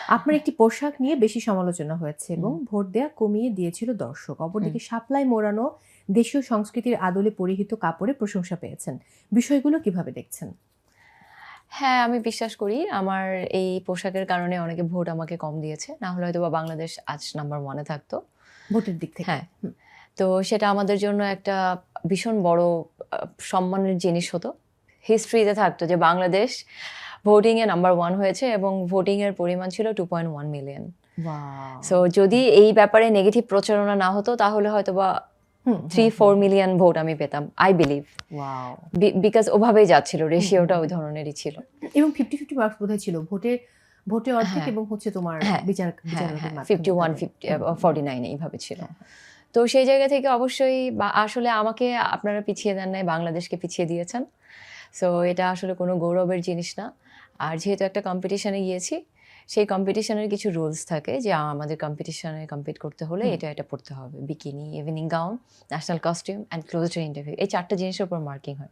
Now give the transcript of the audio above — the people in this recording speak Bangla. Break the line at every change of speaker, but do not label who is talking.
আপনার একটি পোশাক নিয়ে বেশি সমালোচনা হয়েছে এবং ভোট দেয়া কমিয়ে দিয়েছিল দর্শক। অপরদিকে শাপলায় মোড়ানো দেশীয় সংস্কৃতির আদলে পরিহিত কাপড়ে প্রশংসা পেয়েছেন। বিষয়গুলো কিভাবে দেখছেন?
হ্যাঁ, আমি বিশ্বাস করি আমার এই পোশাকের কারণে অনেকে ভোট আমাকে কম দিয়েছে। না হলে হয়তোবা বাংলাদেশ আজ নাম্বার 1 এ থাকতো।
ভোটের দিক থেকে?
হ্যাঁ, তো সেটা আমাদের জন্য একটা ভীষণ বড় আ সম্মানের জিনিস হতো। হিস্ট্রিতে থাকতো যে বাংলাদেশ ভোটিং এ নাম্বার 1 হয়েছে এবং ভোটিং এর পরিমাণ ছিল 2.1 মিলিয়ন।
ওয়াও!
সো যদি এই ব্যাপারে নেগেটিভ প্রচারণা না হতো তাহলে হয়তোবা
হুম, হুম,
3-4 মিলিয়ন ভোট আমি পেতাম। I believe.
ওয়াও!
বিকজ ওভাবেই যাচ্ছিল।
হুম, হুম,
রেশিওটা ওই
হুম।
ধরনেরই ছিল।
এবং 50-50 মার্কস বোধহয় ছিল। ভোটে অর্ধেক
হ্যাঁ,
এবং হচ্ছে তোমার
হ্যাঁ, হ্যাঁ,
বিচারকের
হ্যাঁ।
মাধ্যমে
51
তাদের
50
হুম, হুম, হুম।
49 এইভাবে ছিল।
হ্যাঁ, হ্যাঁ।
তো সেই জায়গা থেকে অবশ্যই বা আসলে আমাকে আপনারা পিছিয়ে দেন নাই, বাংলাদেশকে পিছিয়ে দিয়েছেন। সো এটা আসলে কোনো গৌরবের জিনিস না। আর যেহেতু একটা কম্পিটিশনে গিয়েছি, সেই কম্পিটিশনের কিছু রুলস থাকে যে আমাদের কম্পিটিশনে কম্পিট করতে হলে
হুম।
এটা পড়তে হবে। Bikini, evening gown, national costume and closed interview. এই ৪ টা জিনিসের উপর মার্কিং হয়।